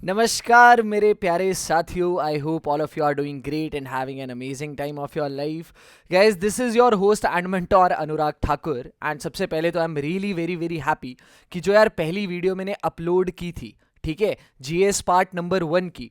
नमस्कार मेरे प्यारे साथियों, I hope all of you are doing great and having an amazing time of your life. Guys, this is your host and mentor Anurag Thakur. And सबसे पहले तो I am really very very happy कि जो यार पहली वीडियो मैंने upload की थी, ठीक है, जीएस पार्ट नंबर 1 की,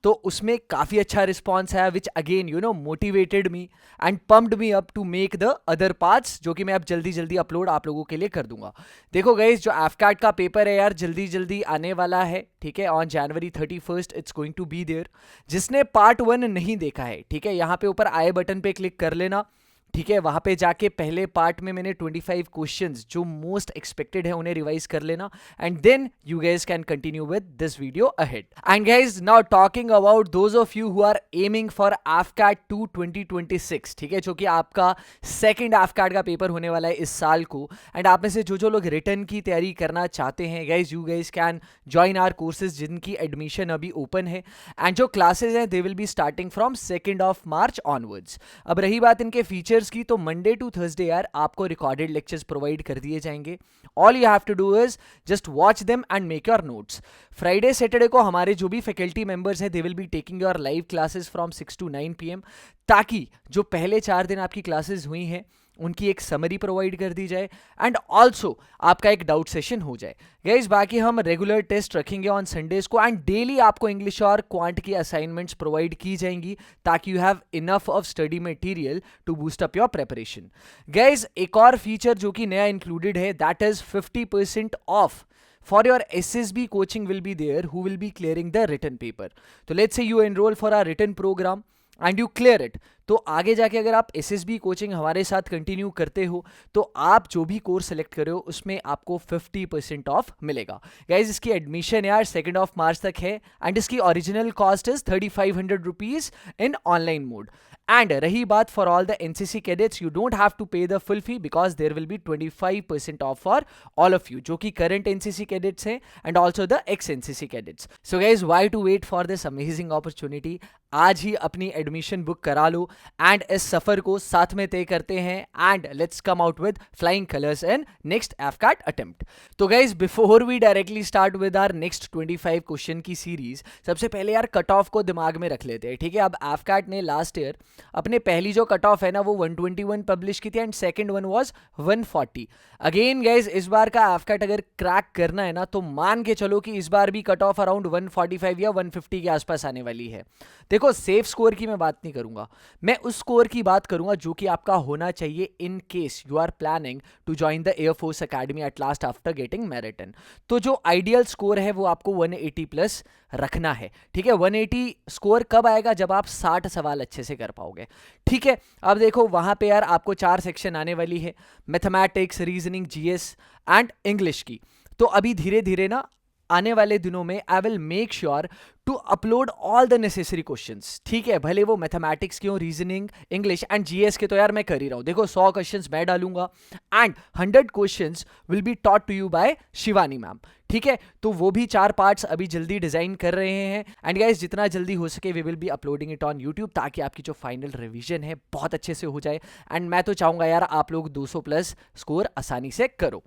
तो उसमें काफ़ी अच्छा रिस्पॉन्स आया, which again motivated me and pumped me up to make the other parts, जो कि मैं अब जल्दी जल्दी अपलोड आप लोगों के लिए कर दूंगा। देखो गाइज, जो एफकैट का पेपर है यार जल्दी जल्दी आने वाला है, ठीक है, on January 31 it's going to be there. जिसने पार्ट 1 नहीं देखा है, ठीक है, यहाँ पे ऊपर आई बटन पे क्लिक कर लेना, ठीक है, वहां पे जाके पहले पार्ट में मैंने 25 क्वेश्चंस जो मोस्ट एक्सपेक्टेड है उन्हें रिवाइज कर लेना, and then you guys can continue with this video ahead. And guys, now talking about those of you who are aiming for AFCAT 2 2026, ठीक है, जो कि आपका सेकंड एफकैट का पेपर होने वाला है इस साल को। एंड आप में से जो जो लोग रिटर्न की तैयारी करना चाहते हैं, guys you guys can join our courses, जिनकी एडमिशन अभी ओपन है, एंड जो क्लासेज हैं they will be starting from 2 March onwards. अब रही बात इनके फीचर्स की, तो मंडे टू थर्सडे यार आपको रिकॉर्डेड लेक्चर्स प्रोवाइड कर दिए जाएंगे। All you have to do is just watch them and make your notes. Friday Saturday को हमारे जो भी फैकल्टी मेंबर्स हैं they will be taking your live classes from 6 to 9 PM, ताकि जो पहले 4 दिन आपकी क्लासेस हुई हैं उनकी एक समरी प्रोवाइड कर दी जाए, एंड ऑल्सो आपका एक डाउट सेशन हो जाए। गाइस, बाकी हम रेगुलर टेस्ट रखेंगे ऑन संडेज को, एंड डेली आपको इंग्लिश और क्वांट की असाइनमेंट्स प्रोवाइड की जाएंगी, ताकि you have enough of study material to boost up your preparation. Guys, एक और फीचर जो कि नया इंक्लूडेड है, that is 50% off for your SSB coaching will be there, who will be clearing the written paper. तो let's say you enroll for our written program and you clear it, तो आगे जाके अगर आप SSB कोचिंग हमारे साथ continue करते हो तो आप जो भी कोर्स सेलेक्ट करे हो उसमें आपको 50% ऑफ मिलेगा। गाइज, इसकी एडमिशन यार 2 मार्च तक है, एंड इसकी original cost is 3500 rupees in online mode. And रही बात for all the NCC cadets, you don't have to pay the full fee because there will be 25% off for all of you, जो कि current NCC cadets हैं and also the ex NCC cadets. So guys, why to wait for this amazing opportunity? आज ही अपनी admission book करा लो and इस सफर को साथ में तय करते हैं, and let's come out with flying colours in next AFCAT attempt. तो guys, before we directly start with our next 25 question की सीरीज, सबसे पहले यार कट ऑफ को दिमाग में रख लेते हैं, ठीक है। अब एफकैट ने लास्ट ईयर अपने पहली जो कट ऑफ है ना वो 121 पब्लिश की थी, and second one was 140। Again guys, इस बार का एफकैट अगर क्रैक करना है ना तो मान के चलो कि इस बार भी कट ऑफ अराउंड 145 या 150 के आसपास आने वाली है। देखो, सेफ स्कोर की मैं बात नहीं करूंगा, मैं उस स्कोर की बात करूंगा जो कि आपका होना चाहिए in case you are planning to join the air force academy at last after getting merit in. तो जो आइडियल स्कोर है वो आपको 180 प्लस रखना है, ठीक है। 180 स्कोर कब आएगा? जब आप 60 सवाल अच्छे से कर पाओगे, ठीक है। अब देखो, वहां पे यार आपको 4 सेक्शन आने वाली है, mathematics, reasoning, GS and English की। तो अभी धीरे धीरे ना आने वाले दिनों में I will make sure to upload all the necessary questions, ठीक है, भले वो मैथमेटिक्स की हो, रीजनिंग, इंग्लिश एंड GS के तो यार मैं कर ही रहा हूं। देखो, 100 क्वेश्चंस मैं डालूंगा and 100 questions will be taught to you by Shivani ma'am, ठीक है। तो वो भी 4 पार्ट्स अभी जल्दी डिजाइन कर रहे हैं, एंड गाइस जितना जल्दी हो सके we will be uploading it on YouTube, ताकि आपकी जो फाइनल रिवीजन है बहुत अच्छे से हो जाए, एंड मैं तो चाहूंगा यार आप लोग 200 प्लस स्कोर आसानी से करो।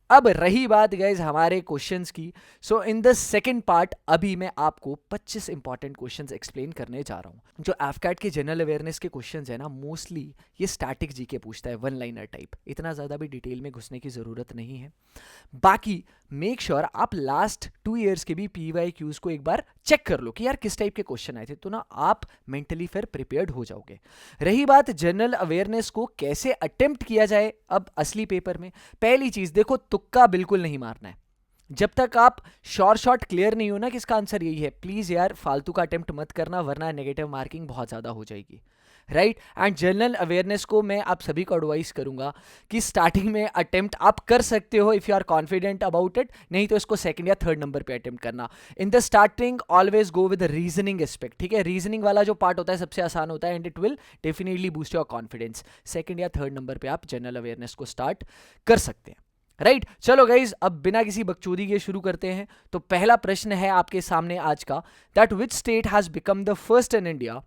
अब रही बात गाइज हमारे क्वेश्चंस की, सो इन द सेकंड पार्ट अभी मैं आपको 25 इंपॉर्टेंट क्वेश्चंस एक्सप्लेन करने जा रहा हूं। जो एफकैट के जनरल अवेयरनेस के क्वेश्चंस है ना, मोस्टली ये स्टैटिक जीके पूछता है, 1 लाइनर टाइप, इतना ज़्यादा भी डिटेल में घुसने की ज़रूरत नहीं है। बाकी मेक श्योर आप लास्ट 2 ईयर्स के भी PYQs को एक बार चेक कर लो कि यार किस टाइप के क्वेश्चन आए थे, तो ना आप मेंटली फिर प्रिपेयर्ड हो जाओगे। रही बात जनरल अवेयरनेस को कैसे अटेम्प्ट किया जाए अब असली पेपर में, पहली चीज देखो, तुक्का बिल्कुल नहीं मारना है। जब तक आप शॉर्ट क्लियर नहीं हो ना कि इसका आंसर यही है, प्लीज यार फालतू का अटेम्प्ट मत करना, वरना नेगेटिव मार्किंग बहुत ज्यादा हो जाएगी, राइट। एंड जनरल अवेयरनेस को मैं आप सभी को एडवाइस करूंगा कि स्टार्टिंग में अटेम्प्ट आप कर सकते हो if you are confident about it, नहीं तो इसको 2nd या 3rd नंबर पे अटेम्प्ट करना। In the starting always go with reasoning aspect, ठीक है। रीजनिंग वाला जो पार्ट होता है सबसे आसान होता है, and it will definitely boost your confidence. 2nd या 3rd नंबर पे आप जनरल अवेयरनेस को स्टार्ट कर सकते हैं, राइट। चलो गाइज, अब बिना किसी बकचोदी के शुरू करते हैं। तो पहला प्रश्न है आपके सामने आज का, that which state has become the first in India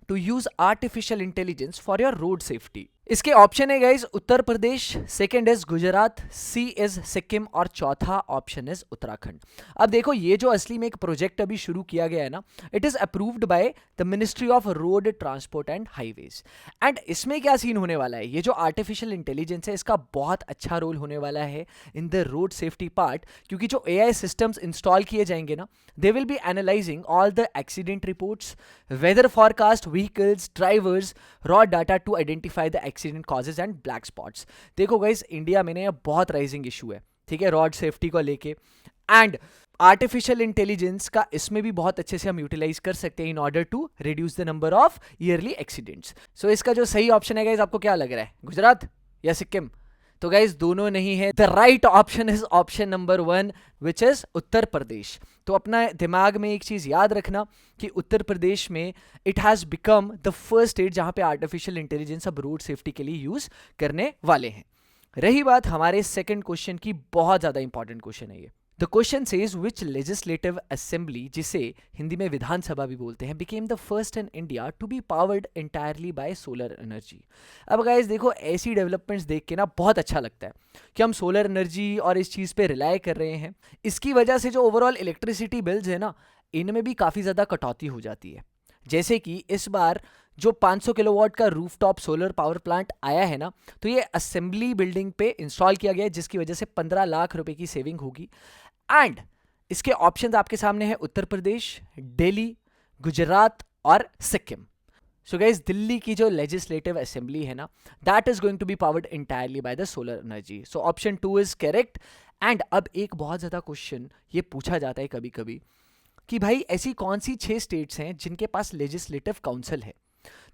to use artificial intelligence for your road safety? इसके ऑप्शन है guys Uttar Pradesh, second is Gujarat, C is Sikkim और चौथा ऑप्शन इज उत्तराखंड। अब देखो ये जो असली में एक प्रोजेक्ट अभी शुरू किया गया है ना, it is approved by the ministry of road transport and highways. And इसमें क्या सीन होने वाला है, ये जो आर्टिफिशियल इंटेलिजेंस है इसका बहुत अच्छा रोल होने वाला है in the road safety part, क्योंकि जो एआई सिस्टम्स इंस्टॉल किए जाएंगे ना, they will be analysing all the accident reports, weather forecast, vehicles, drivers, raw data to identify the accident causes and black spots. देखो guys India में ना बहुत rising issue है, ठीक है, रोड सेफ्टी को लेके, एंड आर्टिफिशियल इंटेलिजेंस का इसमें भी बहुत अच्छे से हम यूटिलाइज कर सकते हैं in order to reduce the number of yearly accidents. So इसका जो सही ऑप्शन है गाइस, आपको क्या लग रहा है, गुजरात या सिक्किम? तो गाइज दोनों नहीं है, the right option is option number 1 which is Uttar Pradesh. तो अपना दिमाग में एक चीज याद रखना कि उत्तर प्रदेश में it has become the first state जहां पे आर्टिफिशियल इंटेलिजेंस अब रोड सेफ्टी के लिए यूज करने वाले हैं। रही बात हमारे सेकंड क्वेश्चन की, बहुत ज्यादा इंपॉर्टेंट क्वेश्चन है ये। The question says which legislative assembly, जिसे हिंदी में विधानसभा भी बोलते हैं, became the first in India to be powered entirely by solar energy. अब गाइस देखो ऐसी डेवलपमेंट्स देख के ना बहुत अच्छा लगता है कि हम सोलर एनर्जी और इस चीज़ पे रिलाय कर रहे हैं। इसकी वजह से जो ओवरऑल इलेक्ट्रिसिटी बिल्स है ना, इनमें भी काफ़ी ज़्यादा कटौती हो जाती है। जैसे कि इस बार जो 500 किलोवाट का रूफटॉप सोलर पावर प्लांट आया है ना, तो ये असेंबली बिल्डिंग पे इंस्टॉल किया गया है, जिसकी वजह से 15 लाख रुपए की सेविंग होगी। एंड इसके ऑप्शंस आपके सामने है उत्तर प्रदेश, दिल्ली, गुजरात और सिक्किम। सो गाइस दिल्ली की जो लेजिस्लेटिव असेंबली है ना, that is going to be powered entirely by the solar energy. So option 2 is correct. And अब एक बहुत ज्यादा क्वेश्चन ये पूछा जाता है कभी कभी कि भाई ऐसी कौन सी 6 स्टेट्स हैं जिनके पास लेजिस्लेटिव काउंसिल है।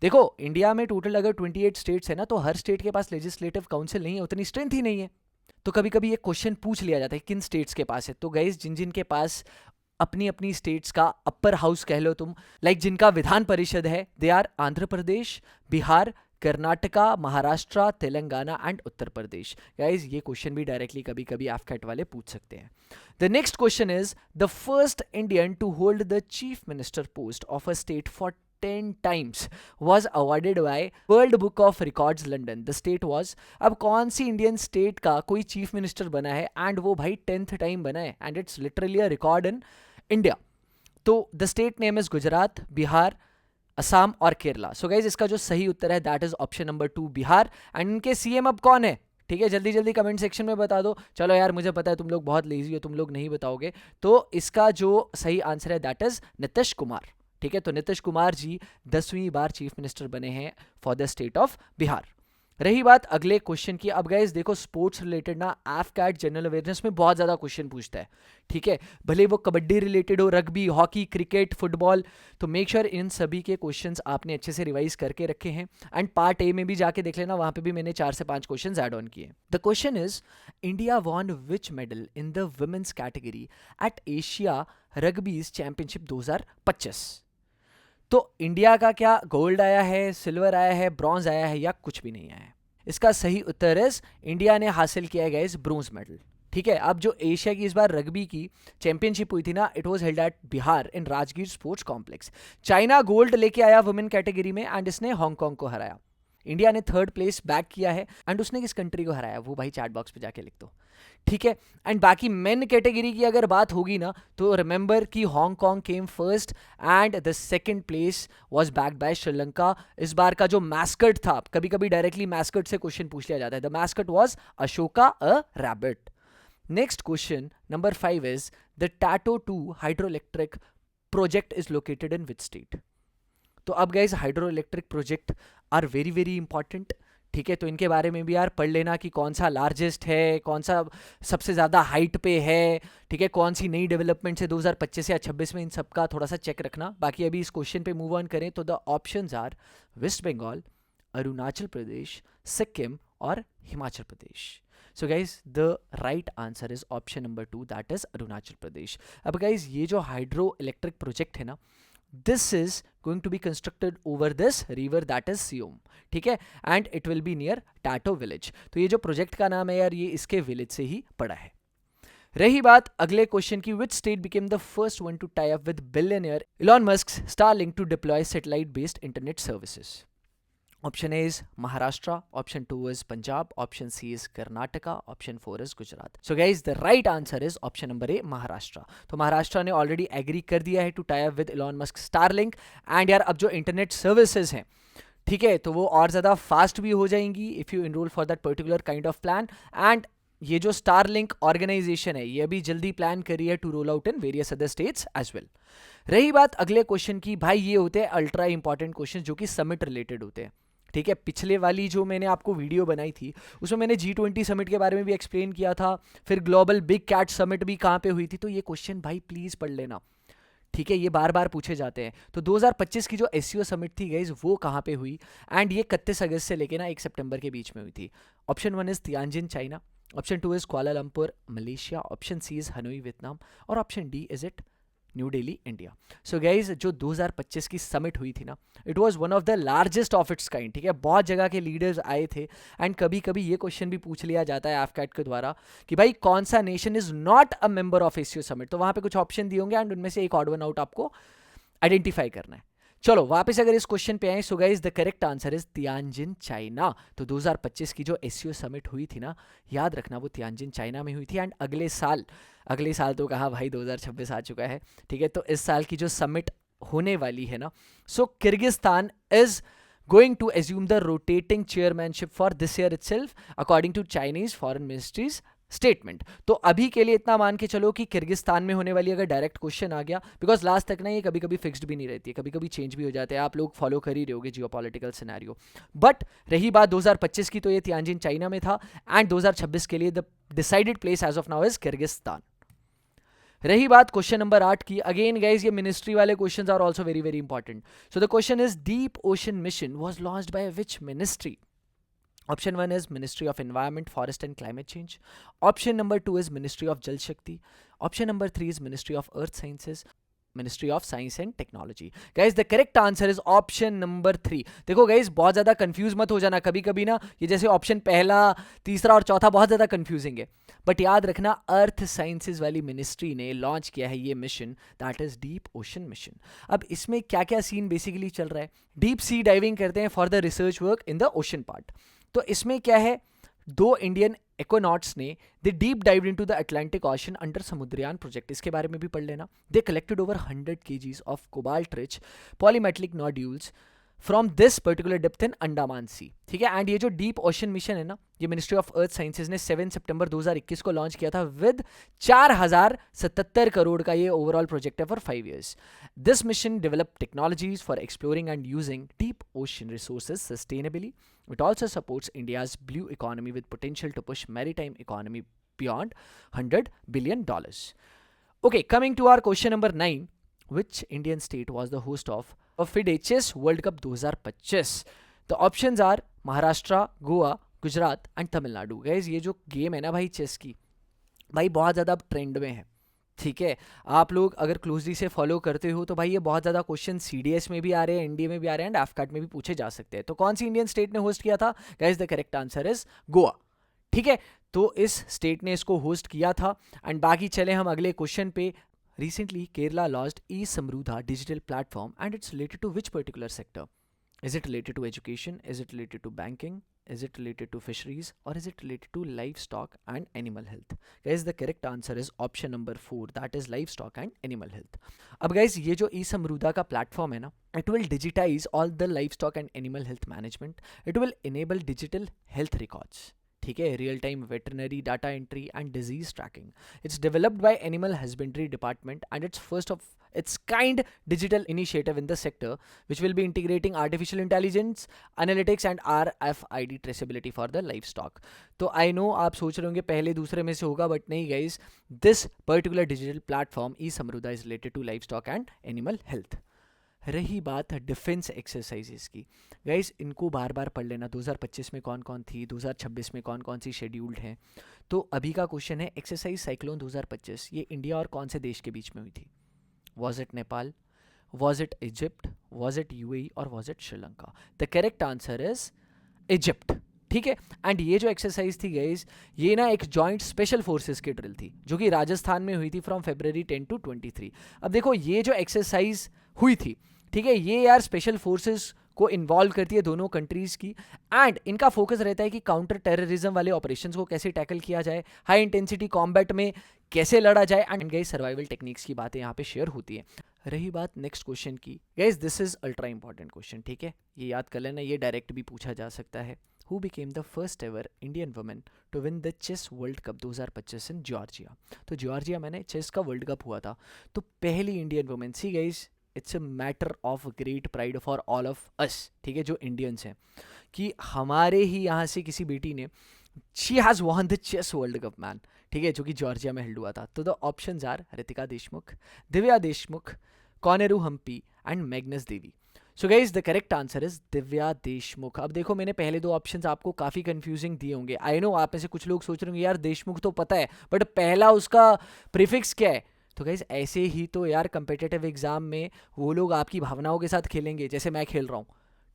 देखो इंडिया में टोटल अगर 28 स्टेट्स है ना, तो हर स्टेट के पास लेजिस्लेटिव काउंसिल नहीं है, उतनी स्ट्रेंथ ही नहीं है। तो कभी कभी ये क्वेश्चन पूछ लिया जाता है किन स्टेट्स के पास है। तो गाइस जिन जिन के पास अपनी अपनी स्टेट्स का अपर हाउस कह लो तुम, लाइक जिनका विधान परिषद है, they are Andhra Pradesh, Bihar, Karnataka, Maharashtra, Telangana and Uttar Pradesh. Guys ये क्वेश्चन भी डायरेक्टली कभी कभी एफकैट वाले पूछ सकते हैं। The next question is the first Indian to hold the chief minister post of a state for 10 times was awarded by World Book of Records London. The state was, अब कौन सी Indian state का कोई chief minister बना है and वो भाई 10th time बना है, and it's literally a record in India. तो the state name is Gujarat, Bihar, Assam और केरला। सो गाइज इसका जो सही उत्तर है that is option number 2 Bihar. And इनके सीएम अब कौन है, ठीक है, जल्दी जल्दी कमेंट सेक्शन में बता दो। चलो यार मुझे पता है तुम लोग बहुत लेजी हो, तुम लोग नहीं बताओगे। तो इसका जो सही आंसर है दैट इज नीतीश कुमार। ठीक है, तो नीतीश कुमार जी 10वीं बार चीफ मिनिस्टर बने हैं for the state of Bihar. रही बात अगले क्वेश्चन की, अब गाइस देखो स्पोर्ट्स रिलेटेड ना एफकैट जनरल अवेयरनेस में बहुत ज़्यादा क्वेश्चन पूछता है, ठीक है, भले वो कबड्डी रिलेटेड हो, रग्बी, हॉकी, क्रिकेट, फुटबॉल। तो मेक श्योर इन सभी के क्वेश्चंस आपने अच्छे से रिवाइज करके रखे हैं। एंड पार्ट ए में भी जाके देख लेना, वहाँ पे भी मैंने 4 से 5 क्वेश्चन ऐड ऑन किए। The question is India won which medal in the women's category at Asia rugby's championship 2025। तो इंडिया का क्या गोल्ड आया है, सिल्वर आया है, ब्रॉन्ज आया है, या कुछ भी नहीं आया है? इसका सही उत्तर इज इंडिया ने हासिल किया है गाइस ब्रोंज मेडल। ठीक है, अब जो एशिया की इस बार रग्बी की चैंपियनशिप हुई थी ना, it was held at Bihar in Rajgir sports complex. China gold लेके आया वुमेन कैटेगरी में एंड इसने हांगकांग को हराया। इंडिया ने 3rd प्लेस बैक किया है एंड उसने किस कंट्री को हराया वो भाई चैट बॉक्स पे जाके लिख दो, ठीक है। एंड बाकी मेन कैटेगरी की अगर बात होगी ना, तो रिमेंबर कि Hong Kong came first and the 2nd place was backed by Sri Lanka. इस बार का जो मैस्कट था, कभी कभी डायरेक्टली मैस्कट से क्वेश्चन पूछ लिया जाता है, the mascot was Ashoka a rabbit. Next question number 5 is the Tato 2 hydroelectric project is located in which state. तो अब guys hydroelectric project are very very important, ठीक है, तो इनके बारे में भी यार पढ़ लेना कि कौन सा लार्जेस्ट है, कौन सा सबसे ज़्यादा हाइट पे है, ठीक है, कौन सी नई डेवलपमेंट्स है 2025 या 26 में, इन सब का थोड़ा सा चेक रखना। बाकी अभी इस क्वेश्चन पे मूव ऑन करें तो the options are West Bengal, Arunachal Pradesh, Sikkim और Himachal Pradesh. So guys the right answer is option number 2 that is Arunachal Pradesh. अब गाइज ये जो हाइड्रो इलेक्ट्रिक प्रोजेक्ट है ना, this is going to be constructed over this river that is Siom, ठीक है, and it will be near Tato village। तो ये जो प्रोजेक्ट का नाम है यार, ये इसके विलेज से ही पड़ा है। रही बात अगले क्वेश्चन की, which state became the first one to tie up with billionaire Elon Musk's Starlink to deploy satellite based internet services। Option A is Maharashtra, option 2 is Punjab, option C is Karnataka, option 4 is Gujarat. So guys the right answer is option number A Maharashtra. तो महाराष्ट्र ने already agree कर दिया है to tie up with Elon Musk Starlink. And यार अब जो internet services हैं, ठीक है, तो वो और ज़्यादा फास्ट भी हो जाएंगी if you enrol for that particular kind of plan. And ये जो स्टारलिंक ऑर्गेनाइजेशन है ये अभी जल्दी प्लान कर रही है to roll out in various other states as well. रही बात अगले क्वेश्चन की, भाई ये होते हैं अल्ट्रा इंपॉर्टेंट क्वेश्चन जो कि समिट रिलेटेड होते हैं. ठीक है, पिछले वाली जो मैंने आपको वीडियो बनाई थी उसमें मैंने G20 समिट के बारे में भी एक्सप्लेन किया था, फिर ग्लोबल बिग कैट समिट भी कहाँ पे हुई थी. तो ये क्वेश्चन भाई प्लीज़ पढ़ लेना. ठीक है, ये बार बार पूछे जाते हैं. तो 2025 की जो एससीओ समिट थी गाइज वो कहाँ पे हुई, एंड ये 31 अगस्त से लेके ना 1 सितंबर के बीच में हुई थी. Option 1 is Tianjin China, option 2 is Kuala Lumpur Malaysia, option C is Hanoi Vietnam, और option D is it New Delhi India. So guys जो 2025 की समिट हुई थी ना, it was one of the largest of its kind. ठीक है, बहुत जगह के लीडर्स आए थे. एंड कभी कभी ये क्वेश्चन भी पूछ लिया जाता है एफकैट के द्वारा कि भाई कौन सा nation is not a member of SCO summit. तो वहां पे कुछ ऑप्शन दिए होंगे एंड उनमें से एक ऑड वन आउट आपको आइडेंटिफाई करना है. चलो वापस अगर इस क्वेश्चन पे आए, सो guys the correct answer is Tianjin China. तो 2025 की जो एससीओ समिट हुई थी ना, याद रखना वो तियानजिन चाइना में हुई थी. एंड अगले साल तो कहा भाई 2026 आ चुका है. ठीक है, तो इस साल की जो समिट होने वाली है ना, so Kyrgyzstan is going to assume the rotating chairmanship for this year itself according to Chinese foreign ministry's statement. तो अभी के लिए इतना मान के चलो कि किर्गिस्तान में होने वाली, अगर डायरेक्ट क्वेश्चन आ गया, बिकॉज लास्ट तक ना ये कभी कभी फिक्स्ड भी नहीं रहती है, कभी कभी चेंज भी हो जाते हैं. आप लोग फॉलो कर ही रहे होगे जियोपॉलिटिकल सिनेरियो. बट रही बात 2025 की, तो ये तियानजिन चाइना में था. एंड 2026 के लिए the decided place as of now is Kyrgyzstan. रही बात क्वेश्चन नंबर 8 की, अगेन गाइज ये मिनिस्ट्री वाले questions are also very very important. So the question is deep ocean mission was launched by which ministry. Option 1 is Ministry of Environment, Forest and Climate Change. Option number 2 is Ministry of Jal Shakti. Option number 3 is Ministry of Earth Sciences. Ministry of Science and Technology. Guys, the correct answer is option number 3. देखो guys, बहुत ज़्यादा confuse मत हो जाना. कभी कभी ना ये जैसे ऑप्शन पहला, तीसरा और चौथा बहुत ज़्यादा कंफ्यूजिंग है. बट याद रखना अर्थ साइंसेज वाली मिनिस्ट्री ने लॉन्च किया है ये mission, that is deep ocean mission. अब इसमें क्या क्या सीन बेसिकली चल रहा है, डीप सी डाइविंग करते हैं for the research work in the ocean part. तो इसमें क्या है, 2 इंडियन एक्वानॉट्स ने they deep dive into the Atlantic ocean under Samudrayaan project. इसके बारे में भी पढ़ लेना. They collected over 100 kgs of cobalt rich polymetallic nodules from this particular depth in Andaman sea. ठीक है, एंड ये जो डीप ओशन मिशन है ना, ये मिनिस्ट्री ऑफ अर्थ साइंसेज ने 7 सितंबर 2021 को लॉन्च किया था विद 4077 करोड़ का ये ओवरऑल प्रोजेक्ट है for 5 years. This mission develop technologies for exploring and using deep ocean resources sustainably. It also supports India's blue economy with potential to push maritime economy beyond $100 billion. Okay, coming to our question number 9. Which Indian state was the host of FIDE Chess World Cup 2025? The options are Maharashtra, Goa, Gujarat and Tamil Nadu. Guys, ये जो game है ना भाई chess की, भाई बहुत ज़्यादा अब ट्रेंड में है. ठीक है, आप लोग अगर क्लोजली से फॉलो करते हो तो भाई ये बहुत ज़्यादा क्वेश्चन सीडीएस में भी आ रहे हैं, एनडीए में भी आ रहे हैं, एंड एफकैट में भी पूछे जा सकते हैं. तो कौन सी इंडियन स्टेट ने होस्ट किया था? Guys the correct answer is Goa. ठीक है, तो इस स्टेट ने इसको होस्ट किया था. एंड बाकी चले हम अगले क्वेश्चन पे. Recently Kerala launched e Samrudha digital platform and it's related to which particular sector? Is it related to education? Is it related to banking? Is it related to fisheries? Or is it related to livestock and animal health? Guys, the correct answer is option number 4, that is livestock and animal health. अब guys, ये जो e-samruddha का platform है ना, it will digitize all the livestock and animal health management. It will enable digital health records. ठीक है, real time veterinary data entry and disease tracking. It's developed by animal husbandry department and it's first of its kind digital initiative in the sector which will be integrating artificial intelligence, analytics and RFID traceability for the livestock. तो I know आप सोच रहे होंगे पहले दूसरे में से होगा, बट नहीं guys, this particular digital platform e-Samruddha is related to livestock and animal health. रही बात डिफेंस एक्सरसाइजेस की, गाइस इनको बार बार पढ़ लेना. 2025 में कौन कौन थी, 2026 में कौन कौन सी शेड्यूल्ड हैं. तो अभी का क्वेश्चन है, एक्सरसाइज साइक्लोन 2025 ये इंडिया और कौन से देश के बीच में हुई थी? Was it Nepal? Was it Egypt? Was it UAE? or was it Sri Lanka? The correct answer is Egypt. ठीक है, एंड ये जो एक्सरसाइज थी गाइस, ये ना एक जॉइंट स्पेशल फोर्सेस की ड्रिल थी जो कि राजस्थान में हुई थी फ्रॉम February 10 to 23. अब देखो ये जो एक्सरसाइज हुई थी, ठीक है, ये यार स्पेशल फोर्सेस को इन्वॉल्व करती है, दोनों कंट्रीज की। एंड इनका फोकस रहता है कि काउंटर टेररिज्म वाले ऑपरेशंस को कैसे टैकल किया जाए, हाई इंटेंसिटी कॉम्बैट में कैसे लड़ा जाए, एंड गाइस सर्वाइवल टेक्निक्स की बातें यहाँ पे शेयर होती है। रही बात नेक्स्ट क्वेश्चन की, guys this is ultra important question, ठीक है, ये याद कर लेना, ये डायरेक्ट भी पूछा जा सकता है। Who became the first ever Indian woman to win the Chess World Cup 2025 in Georgia? तो जॉर्जिया में चेस का वर्ल्ड कप हुआ था, तो पहली Indian women, see guys it's a matter of great pride for all of us, ठीक है, जो इंडियंस हैं, कि हमारे ही यहाँ से किसी बेटी ने, she has won the chess world cup man, ठीक है, जो कि जॉर्जिया में हेल्ड हुआ था। तो the options are Ritika Deshmukh, Divya Deshmukh, Koneru Humpy and Magnus Devi. So guys the correct answer is Divya Deshmukh. अब देखो, मैंने पहले दो ऑप्शंस आपको काफ़ी कंफ्यूजिंग दिए होंगे, आई नो आप में से कुछ लोग सोच रहे होंगे यार देशमुख तो पता है बट पहला उसका प्रीफिक्स क्या है। तो गाइज ऐसे ही तो यार कंपेटिटिव एग्जाम में वो लोग आपकी भावनाओं के साथ खेलेंगे जैसे मैं खेल रहा हूँ,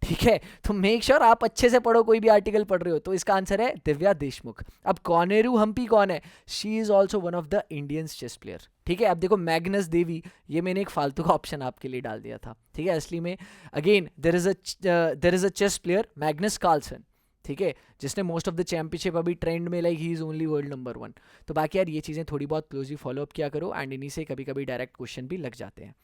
ठीक है, तो मेक श्योर आप अच्छे से पढ़ो, कोई भी आर्टिकल पढ़ रहे हो। तो इसका आंसर है दिव्या देशमुख। अब कॉनेरू हम्पी कौन है? She is also one of the Indians chess player, ठीक है। अब देखो मैग्नस देवी, ये मैंने एक फालतू का ऑप्शन आपके लिए डाल दिया था, ठीक है, असली में again there is a chess player Magnus Carlsen, ठीक है, जिसने मोस्ट ऑफ द चैंपियनशिप अभी ट्रेंड में, like he is only world number 1। तो बाकी यार ये चीज़ें थोड़ी बहुत क्लोजली फॉलोअप किया करो, एंड इन्हीं से कभी कभी डायरेक्ट क्वेश्चन भी लग जाते हैं।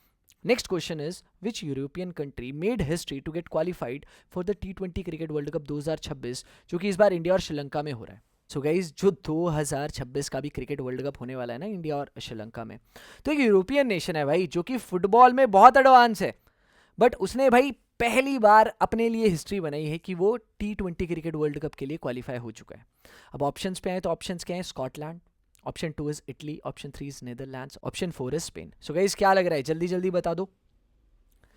Next question is, which European country made history to get qualified for the T20 cricket world cup 2026, जो कि इस बार इंडिया और श्रीलंका में हो रहा है। सो गाइज जो 2026 का भी क्रिकेट वर्ल्ड कप होने वाला है ना इंडिया और श्रीलंका में, तो एक यूरोपियन नेशन है भाई जो कि फुटबॉल में बहुत एडवांस है, बट उसने भाई पहली बार अपने लिए हिस्ट्री बनाई है कि वो T20 क्रिकेट वर्ल्ड कप के लिए क्वालिफाई हो चुका है। अब ऑप्शंस पे आए तो ऑप्शंस क्या है? Scotland, option 2 is Italy, option 3 is Netherlands, option 4 is Spain. So guys क्या लग रहा है, जल्दी जल्दी बता दो।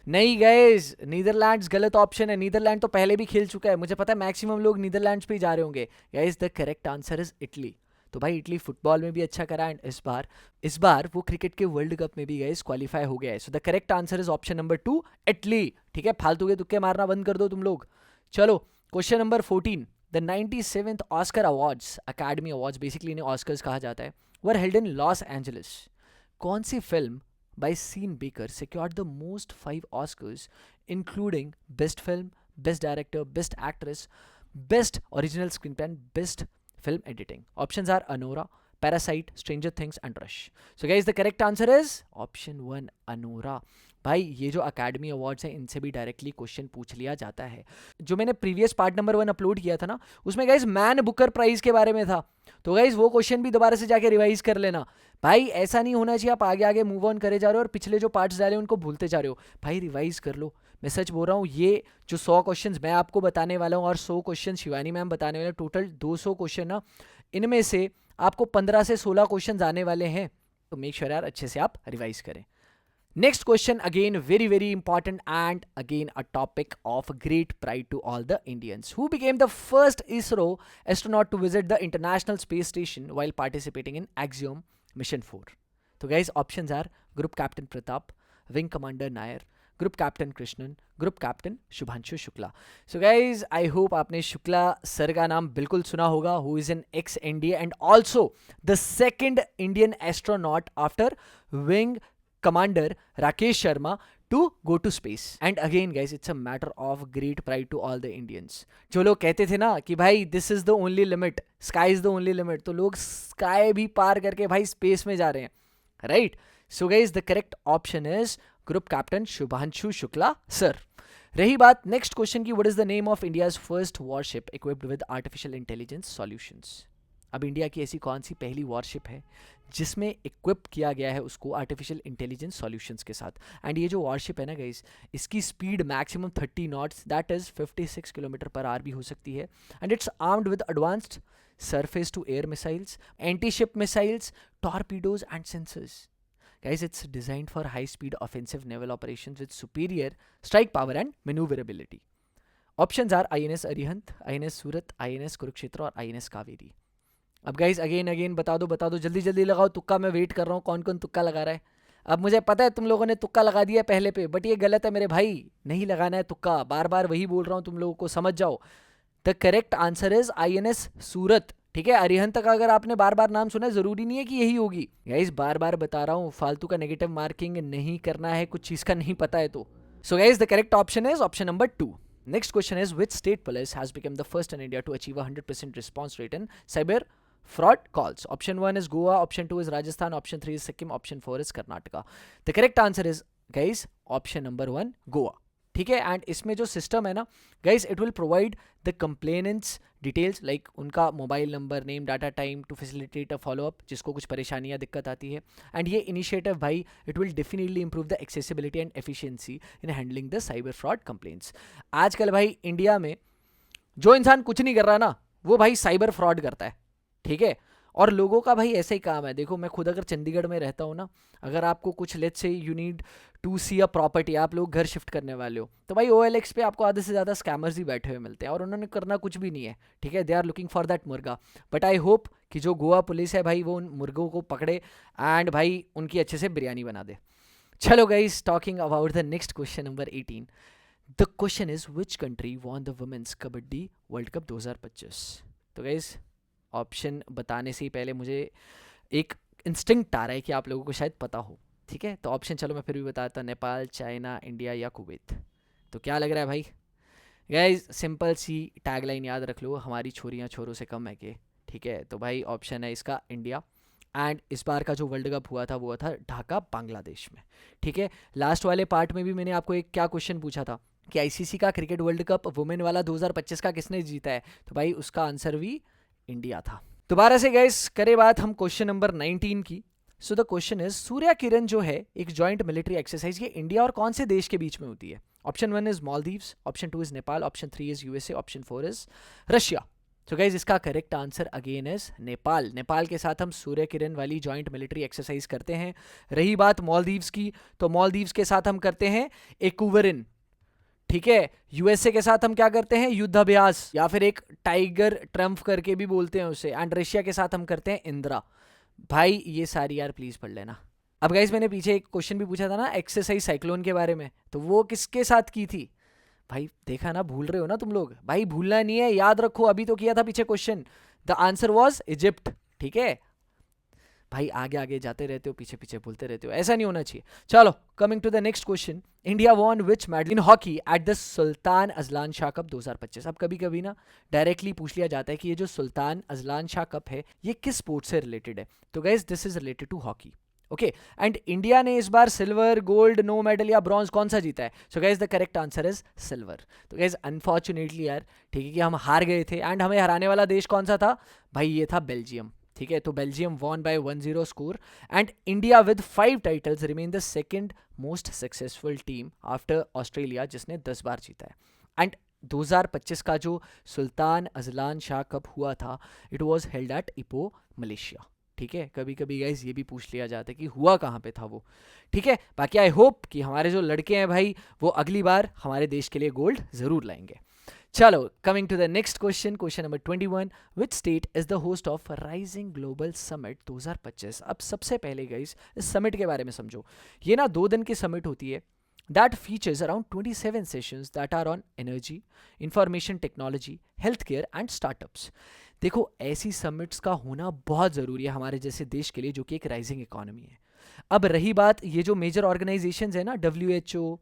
नहीं गाइस, नीदरलैंड्स गलत ऑप्शन है, नीदरलैंड तो पहले भी खेल चुका है, मुझे पता है मैक्सिमम लोग नीदरलैंड्स पे ही जा रहे होंगे। Guys the correct answer is Italy. तो भाई इटली फुटबॉल में भी अच्छा करा, एंड इस बार वो क्रिकेट के वर्ल्ड कप में भी गाइस क्वालिफाई हो गया है। So the correct answer is option number 2 Italy, ठीक है, फालतू के तुक्के मारना बंद कर दो तुम लोग। चलो question number 14, the 97th Oscar awards, academy awards basically इन्हें ऑस्कर्स कहा जाता है, were held in Los Angeles. कौन सी film by Sean Baker secured the most 5 Oscars including Best Film, Best Director, Best Actress, Best Original Screenplay and Best Film Editing? Options are Anora, Parasite, Stranger Things and Rush. So guys the correct answer is option 1 Anora। भाई ये जो academy awards हैं इनसे भी directly question पूछ लिया जाता है। जो मैंने प्रीवियस पार्ट नंबर 1 अपलोड किया था ना, उसमें गाइज मैन बुकर प्राइज के बारे में था, तो गाइज वो क्वेश्चन भी दोबारा से जाके रिवाइज कर लेना। भाई ऐसा नहीं होना चाहिए आप आगे आगे मूव ऑन करे जा रहे हो और पिछले जो पार्ट्स डाले उनको भूलते जा रहे हो। भाई रिवाइज कर लो, मैं सच बोल रहा हूँ, ये जो 100 क्वेश्चन मैं आपको बताने वाला हूँ और 100 क्वेश्चन शिवानी मैम बताने वाले, टोटल 200 क्वेश्चन ना, इनमें से आपको 15 से 16 क्वेश्चन आने वाले हैं, तो मेक श्योर यार अच्छे से आप रिवाइज करें। Next question, again very very important and again a topic of great pride to all the Indians. Who became the first ISRO astronaut to visit the International Space Station while participating in Axiom Mission 4? So guys options are Group Captain Pratap, Wing Commander Nair, Group Captain Krishnan, Group Captain Shubhanshu Shukla. So guys I hope आपने Shukla sir का नाम बिल्कुल सुना होगा, who is an ex-NDA and also the second Indian astronaut after Wing Commander Rakesh Sharma to go to space. And again guys it's a matter of great pride to all the Indians. जो लोग कहते थे ना कि भाई this is the only limit, sky is the only limit, तो लोग sky भी पार करके भाई space में जा रहे हैं, right? So guys the correct option is Group Captain Shubhanshu Shukla sir. रही बात नेक्स्ट क्वेश्चन की, what is the name of India's first warship equipped with artificial intelligence solutions? अब इंडिया की ऐसी कौन सी पहली वॉरशिप है जिसमें इक्विप किया गया है उसको आर्टिफिशियल इंटेलिजेंस सॉल्यूशंस के साथ? एंड ये जो वॉरशिप है ना गाइस, इसकी speed maximum 30 knots, that is 56 kilometre per hour भी हो सकती है, and it's armed with advanced surface to air missiles, anti ship missiles, torpedoes and sensors. Guys, it's designed for high-speed offensive naval operations with superior strike power and maneuverability. Options are INS Arihant, INS Surat, INS Kurukshetra और INS Kaveri. अब guys again बता दो, जल्दी जल्दी लगाओ तुक्का, मैं wait कर रहा हूँ कौन कौन तुक्का लगा रहा है। अब मुझे पता है तुम लोगों ने तुक्का लगा दिया पहले पे, बट ये गलत है मेरे भाई, नहीं लगाना है तुक्का, बार बार वही बोल रहा हूँ तुम लोगों को, समझ जाओ। The correct answer is INS सूरत, ठीक है। अरिहंत का अगर आपने बार बार नाम सुना, जरूरी नहीं है कि यही होगी गाइज, बार बार बता रहा हूँ, फालतू का नेगेटिव मार्किंग नहीं करना है, कुछ चीज़ का नहीं पता है तो। सो guys the correct option is option number 2। Next question is, which state police has become the first in India to achieve a 100% response rate in cyber fraud calls? Option 1 is Goa, option 2 is Rajasthan, option 3 is Sikkim, option 4 is Karnataka. The correct answer is, guys, option number 1, Goa. ठीक है, and इसमें जो system है ना guys, it will provide the complainant's details like उनका mobile number, name, data, time to facilitate a follow up जिसको कुछ परेशानियां दिक्कत आती है. एंड ये इनिशिएटिव भाई it will definitely improve the accessibility and efficiency in handling the cyber fraud complaints. आजकल भाई इंडिया में जो इंसान कुछ नहीं कर रहा ना, वो भाई साइबर फ्रॉड करता है. ठीक है, और लोगों का भाई ऐसे ही काम है. देखो मैं खुद अगर चंडीगढ़ में रहता हूँ ना, अगर आपको कुछ let's say you need to see a property, आप लोग घर शिफ्ट करने वाले हो, तो भाई OLX पे आपको आधे से ज़्यादा स्कैमर्स ही बैठे हुए मिलते हैं और उन्होंने करना कुछ भी नहीं है. ठीक है, they are looking for that मुर्गा. बट आई होप कि जो गोवा पुलिस है भाई वो उन मुर्गों को पकड़े एंड भाई उनकी अच्छे से बिरयानी बना दे. चलो guys, talking about the next question number 18. The question is, which country won the women's kabaddi world cup 2025? तो गाइज ऑप्शन बताने से ही पहले मुझे एक इंस्टिंक्ट आ रहा है कि आप लोगों को शायद पता हो. ठीक है, तो ऑप्शन चलो मैं फिर भी बताता हूँ, नेपाल, चाइना, इंडिया या कुवैत. तो क्या लग रहा है भाई? गाइज सिंपल सी टैगलाइन याद रख लो, हमारी छोरियाँ छोरों से कम है के. ठीक है, तो भाई ऑप्शन है इसका इंडिया. एंड इस बार का जो वर्ल्ड कप हुआ था वो हुआ था ढाका, बांग्लादेश में. ठीक है, लास्ट वाले पार्ट में भी मैंने आपको एक क्या क्वेश्चन पूछा था कि ICC का क्रिकेट वर्ल्ड कप वुमेन वाला 2025 का किसने जीता है, तो भाई उसका आंसर भी इंडिया था. दोबारा से गाइस करे बात हम क्वेश्चन नंबर 19 की. So the question is, Surya Kiran जो है एक जॉइंट मिलिट्री एक्सरसाइज, ये इंडिया और कौन से देश के बीच में होती है? Option 1 is Maldives, option 2 is Nepal, option 3 is USA, option 4 is Russia. तो गाइज इसका correct answer again is Nepal. Nepal के साथ हम सूर्य किरण वाली जॉइंट मिलिट्री एक्सरसाइज करते हैं. रही बात मालदीव्स की, तो मालदीव्स के साथ हम करते हैं एक्यूवरिन. ठीक है, USA के साथ हम क्या करते हैं? युद्धाभ्यास, या फिर एक टाइगर ट्रम्फ करके भी बोलते हैं उसे. एंड रशिया के साथ हम करते हैं इंदिरा. भाई ये सारी यार प्लीज पढ़ लेना. अब गाइस मैंने पीछे एक क्वेश्चन भी पूछा था ना एक्सरसाइज साइक्लोन के बारे में, तो वो किसके साथ की थी? भाई देखा ना, भूल रहे हो ना तुम लोग. भाई भूलना नहीं है, याद रखो. अभी तो किया था पीछे question, the answer was Egypt. ठीक है भाई, आगे आगे जाते रहते हो, पीछे पीछे भूलते रहते हो, ऐसा नहीं होना चाहिए. चलो coming to the next question. India won which medal in hockey at the Sultan Azlan Shah cup 2025? अब कभी कभी ना डायरेक्टली पूछ लिया जाता है कि ये जो सुल्तान अजलान शाह कप है ये किस स्पोर्ट से रिलेटेड है. तो guys this is related to hockey. Okay, and India ने इस बार सिल्वर, गोल्ड, नो मेडल या ब्रॉन्ज कौन सा जीता है? So guys the correct answer is silver. तो गाइस अनफॉर्चुनेटली यार, ठीक है कि हम हार गए थे. एंड हमें हराने वाला देश कौन सा था? भाई ये था बेल्जियम. ठीक है, तो Belgium won by 1-0 score. And India with 5 titles remain the second most successful team after Australia जिसने 10 बार जीता है. एंड 2025 का जो सुल्तान अजलान शाह कप हुआ था, it was held at Ipoh, Malaysia. ठीक है, कभी कभी गाइज ये भी पूछ लिया जाता है कि हुआ कहाँ पे था वो. ठीक है, बाकी आई होप कि हमारे जो लड़के हैं भाई वो अगली बार हमारे देश के लिए गोल्ड जरूर लाएंगे. चलो coming to the next question, question number 21. Which state is the host of rising global summit 2025? अब सबसे पहले गाइज इस समिट के बारे में समझो. ये ना 2 दिन की समिट होती है that features around 27 sessions that are on energy, information technology, healthcare and startups. देखो ऐसी समिट्स का होना बहुत ज़रूरी है हमारे जैसे देश के लिए जो कि एक राइजिंग इकोनॉमी है. अब रही बात ये जो मेजर ऑर्गेनाइजेशंस है ना, WHO,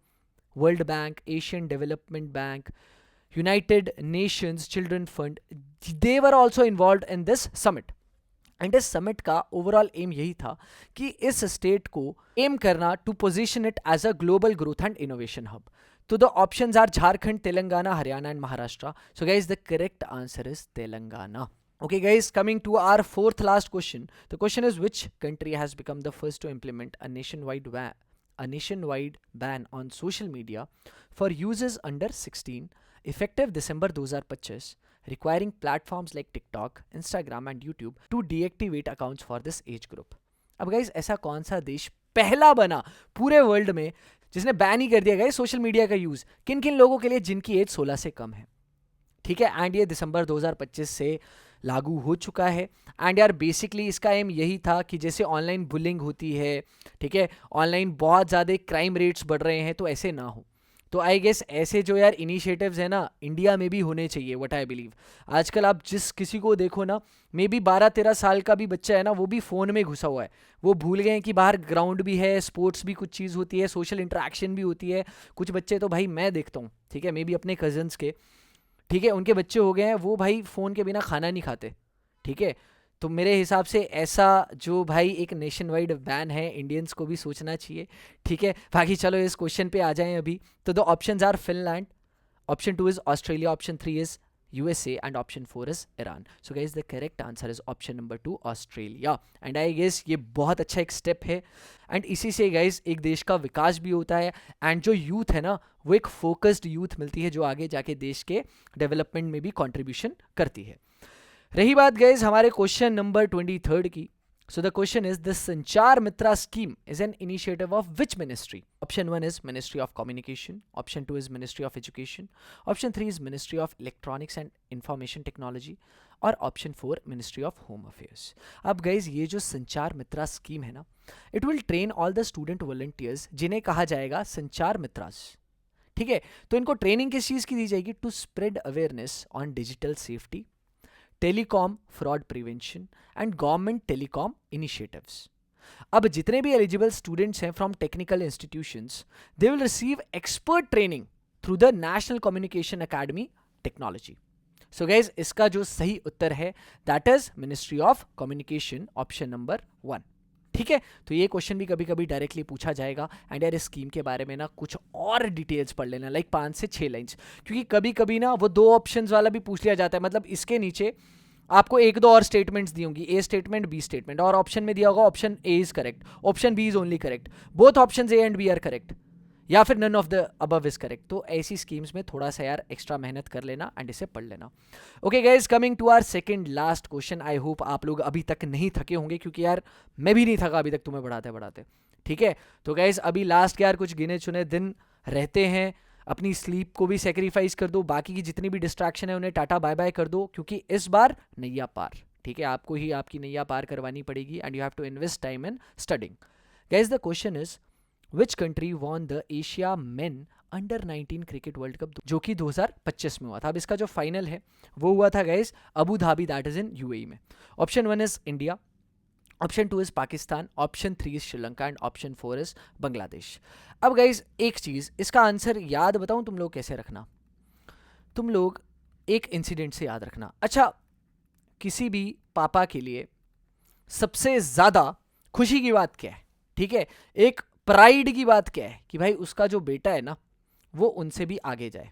World Bank, Asian Development Bank, United Nations Children Fund, they were also involve in this summit. And इस समिट का ओवरऑल एम यही था कि इस स्टेट को एम करना to position it as a global growth and innovation hub. तो the options are Jharkhand, Telangana, Haryana and Maharashtra. So guys the correct answer is Telangana. Okay guys, coming to our 4th last question. The question is, which country has become the first to implement a nationwide ban on social media for users under 16 effective December 2025, requiring platforms like TikTok, Instagram and YouTube to deactivate accounts for this age group? अब guys ऐसा कौन सा देश पहला बना पूरे world में जिसने बैन ही कर दिया गाइस सोशल मीडिया का यूज किन किन लोगों के लिए जिनकी एज 16 से कम है. ठीक है, एंड ये दिसंबर 2025 से लागू हो चुका है. एंड यार बेसिकली इसका एम यही था कि जैसे ऑनलाइन बुलिंग होती है, ठीक है, ऑनलाइन बहुत ज़्यादा क्राइम रेट्स बढ़ रहे हैं, तो ऐसे ना हो. तो आई गेस ऐसे जो यार इनिशिएटिव्स है ना इंडिया में भी होने चाहिए, व्हाट आई बिलीव। आजकल आप जिस किसी को देखो ना, मे बी 12-13 साल का भी बच्चा है ना, वो भी फ़ोन में घुसा हुआ है। वो भूल गए हैं कि बाहर ग्राउंड भी है, स्पोर्ट्स भी कुछ चीज़ होती है, सोशल इंटरेक्शन भी होती है। कुछ बच्चे तो भाई मैं देखता हूँ, ठीक है, मे बी अपने कजन्स के, ठीक है, उनके बच्चे हो गए हैं, वो भाई फ़ोन के बिना खाना नहीं खाते, ठीक है। तो मेरे हिसाब से ऐसा जो भाई एक नेशन वाइड बैन है, इंडियंस को भी सोचना चाहिए, ठीक है। बाकी चलो इस क्वेश्चन पे आ जाएं अभी। तो the options are Finland, option 2 is Australia, option 3 is USA, and option 4 is Iran. So guys, the correct answer is option number 2, Australia. And I guess ये बहुत अच्छा एक स्टेप है, एंड इसी से गाइज एक देश का विकास भी होता है, एंड जो यूथ है ना वो एक फोकस्ड यूथ मिलती है जो आगे जाके देश के डेवलपमेंट में भी कंट्रीब्यूशन करती है। रही बात गाइज हमारे क्वेश्चन नंबर 23 की। So the question is, this Sanchar Mitra scheme is an initiative of which ministry? Option 1 is Ministry of Communication, option 2 is Ministry of Education, option 3 is Ministry of Electronics and Information Technology, और option 4 Ministry of Home Affairs. अब guys ये जो संचार मित्रा scheme है ना, it will train all the student volunteers जिन्हें कहा जाएगा संचार मित्रास, ठीक है। तो इनको ट्रेनिंग किस चीज़ की दी जाएगी? To spread awareness on digital safety, telecom fraud prevention and government telecom initiatives. अब जितने भी एलिजिबल स्टूडेंट्स हैं from technical institutions, they will receive expert training through the national communication academy technology. सो गाइज इसका जो सही उत्तर है that is ministry of communication, option number 1, ठीक है। तो ये क्वेश्चन भी कभी कभी डायरेक्टली पूछा जाएगा, एंड यार इस स्कीम के बारे में ना कुछ और डिटेल्स पढ़ लेना, लाइक 5 से 6 लाइन्स, क्योंकि कभी कभी ना वो 2 ऑप्शंस वाला भी पूछ लिया जाता है। मतलब इसके नीचे आपको 1-2 और स्टेटमेंट्स दी होंगी, ए स्टेटमेंट बी स्टेटमेंट, और ऑप्शन में दिया होगा option A is correct, option B is only correct, both option A and B are correct, या फिर none of the above is correct. तो ऐसी स्कीम्स में थोड़ा सा यार एक्स्ट्रा मेहनत कर लेना एंड इसे पढ़ लेना। Okay guys, coming to our second last question. I hope आप लोग अभी तक नहीं थके होंगे, क्योंकि यार मैं भी नहीं थका अभी तक तुम्हें पढ़ाते पढ़ाते, ठीक है। तो गाइज अभी लास्ट के यार कुछ गिने चुने दिन रहते हैं, अपनी स्लीप को भी सेक्रीफाइस कर दो, बाकी की जितनी भी डिस्ट्रैक्शन है उन्हें टाटा बाय बाय कर दो, क्योंकि इस बार नैया पार, ठीक है, आपको ही आपकी नैया पार करवानी पड़ेगी, and you have to invest time in studying. Guys the question is, which country won the Asia men under 19 cricket world cup, जो कि 2025 में हुआ था। अब इसका जो फाइनल है वो हुआ था guys Abu Dhabi, that is in UAE में। Option 1 is India, option 2 is Pakistan, option 3 is Sri Lanka, and option 4 is Bangladesh. अब गाइज एक चीज, इसका आंसर याद बताऊं तुम लोग कैसे रखना, तुम लोग एक इंसिडेंट से याद रखना। अच्छा, किसी भी पापा के लिए सबसे ज्यादा खुशी की बात क्या है? ठीक है, एक प्राइड की बात क्या है कि भाई उसका जो बेटा है ना वो उनसे भी आगे जाए।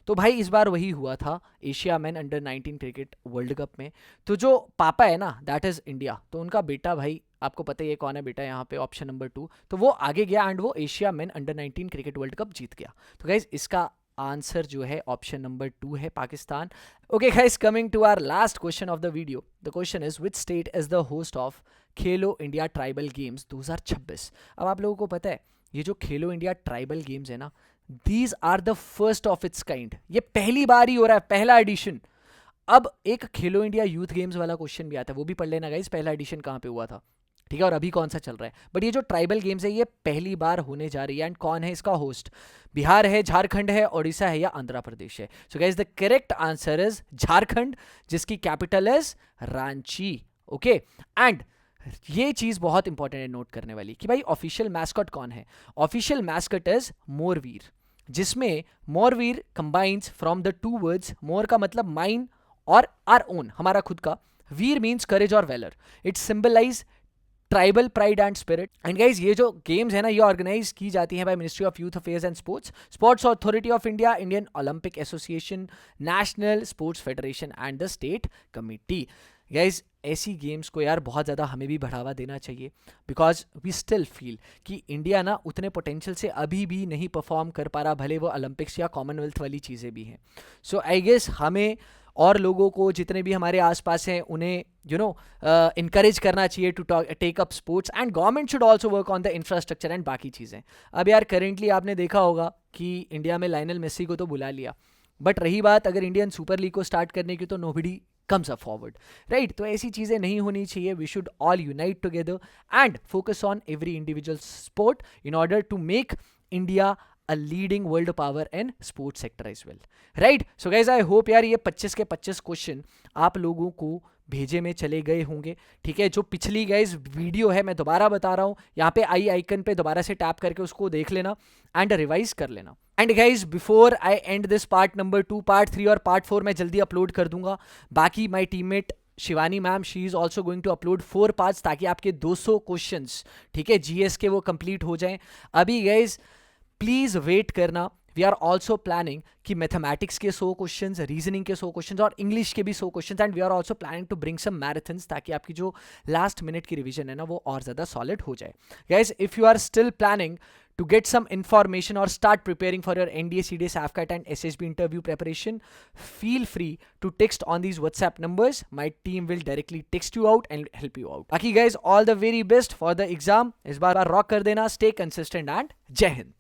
तो भाई इस बार वही हुआ था Asia man under 19 cricket world cup में। तो जो पापा है ना दैट इज इंडिया, तो उनका बेटा, भाई आपको पता ही है कौन है बेटा यहाँ पे, ऑप्शन नंबर 2, तो वो आगे गया एंड वो Asia man under 19 cricket world cup जीत गया। तो गाइज इसका आंसर जो है ऑप्शन नंबर 2 है, Pakistan. Okay guys, coming to our last question of the video. The question is, which state is the host of Khelo India tribal games 2026? अब आप लोगों को पता है ये जो खेलो इंडिया ट्राइबल गेम्स है ना, these are the first of its kind, ये पहली बार ही हो रहा है, पहला एडिशन। अब एक खेलो इंडिया यूथ गेम्स वाला क्वेश्चन भी आता है, वो भी पढ़ लेना गाइज, पहला एडिशन कहाँ पे हुआ था, ठीक है, और अभी कौन सा चल रहा है। बट ये जो ट्राइबल गेम्स है ये पहली बार होने जा रही है, एंड कौन है इसका होस्ट? बिहार है, झारखंड है, ओडिशा है, या आंध्र प्रदेश है? So guys the correct answer is Jharkhand, जिसकी capital is Ranchi. Okay, and ये चीज बहुत इंपॉर्टेंट है नोट करने वाली कि भाई ऑफिशियल मैस्कॉट कौन है? ऑफिशियल मैस्कॉट इज मोरवीर, जिसमें मोरवीर कंबाइंस फ्रॉम द 2 वर्ड्स, मोर का मतलब माइन और आर ओन, हमारा खुद का, वीर मीन्स करेज और valour, it symbolise tribal pride and spirit. And guys ये जो गेम्स है ना ये ऑर्गेनाइज की जाती है by ministry of youth affairs and sports, sports authority of India, Indian Olympic association, national sports federation and the state committee. Guys ऐसी games को यार बहुत ज़्यादा हमें भी बढ़ावा देना चाहिए, बिकॉज वी स्टिल फील कि इंडिया ना उतने पोटेंशियल से अभी भी नहीं परफॉर्म कर पा रहा, भले वो ओलंपिक्स या कॉमनवेल्थ वाली चीज़ें भी हैं। सो आई गेस हमें और लोगों को जितने भी हमारे आसपास हैं उन्हें इनकरेज करना चाहिए to take up sports, and government should also work on the infrastructure and बाकी चीज़ें। अब यार करेंटली आपने देखा होगा कि इंडिया में लायनल मेसी को तो बुला लिया, बट रही बात अगर इंडियन सुपर लीग को स्टार्ट करने की तो nobody comes up forward, right? तो ऐसी चीज़ें नहीं होनी चाहिए। We should all unite together and focus on every individual sport in order to make India a leading world power in sports sector as well. Right? So guys, I hope यार ये 25 के 25 question आप लोगों को भेजे में चले गए होंगे. ठीक है, जो पिछली गाइज वीडियो है मैं दोबारा बता रहा हूँ, यहाँ पे आई आइकन पे दोबारा से टैप करके उसको देख लेना एंड रिवाइज कर लेना. And guys before I and this part number 2, part 3 और पार्ट 4 मैं जल्दी अपलोड कर दूंगा. बाकी my teammate Shivani ma'am, she is also going to upload 4 parts ताकि आपके 200 क्वेश्चंस, ठीक है, जीएस के वो कंप्लीट हो जाएं. अभी गाइज प्लीज वेट करना. वी आर ऑल्सो प्लानिंग कि मैथमेटिक्स के 100 क्वेश्चन, रीजनिंग के 100 क्वेश्चन और इंग्लिश के भी 100 question. And we are also planning to bring some marathons ताकि आपकी जो लास्ट मिनट की रिविजन है ना वो और ज़्यादा सॉलिड हो जाए. Guys if you are still planning to get some information or start preparing for your NDA, CDA, AFCAT and SSB interview preparation, feel free to text on these WhatsApp numbers. My team will directly text you out and help you out. बाकी guys, all the very best for the exam. इस बार rock कर देना. Stay consistent and जय हिंद.